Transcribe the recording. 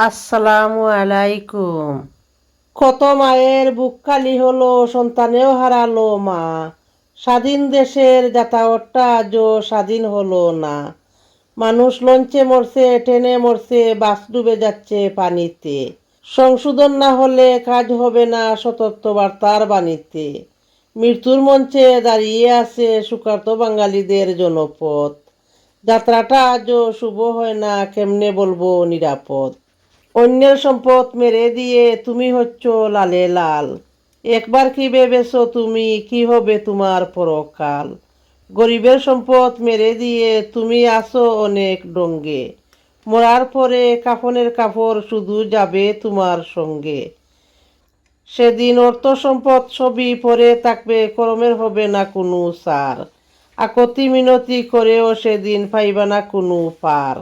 আসসালামু আলাইকুম। কত মায়ের বুক খালি হলো, সন্তানেও হারালো মা। স্বাধীন দেশের যাতায়াতটা আজও স্বাধীন হলো না। মানুষ লঞ্চে মরছে, ট্রেনে মরছে, বাস ডুবে যাচ্ছে পানিতে। সংশোধন না হলে কাজ হবে না সতর্ক বার্তার বাণীতে। মৃত্যুর মঞ্চে দাঁড়িয়ে আছে সুকান্ত বাঙালিদের জনপদ। যাত্রাটা আজও শুভ হয় না, কেমনে বলবো নিরাপদ। অন্যের সম্পদ মেরে দিয়ে তুমি হচ্ছ লালে লাল। একবার কি ভেবেছো তুমি কি হবে তোমার পরকাল? গরিবের সম্পদ মেরে দিয়ে তুমি আসো অনেক ডঙ্গে। মরার পরে কাফনের কাপড় শুধু যাবে তোমার সঙ্গে। সেদিন অর্থ সম্পদ সবই পরে থাকবে, কর্মের হবে না কোনো সার। আকতি মিনতি করেও সেদিন পাইবা না কোনো পার।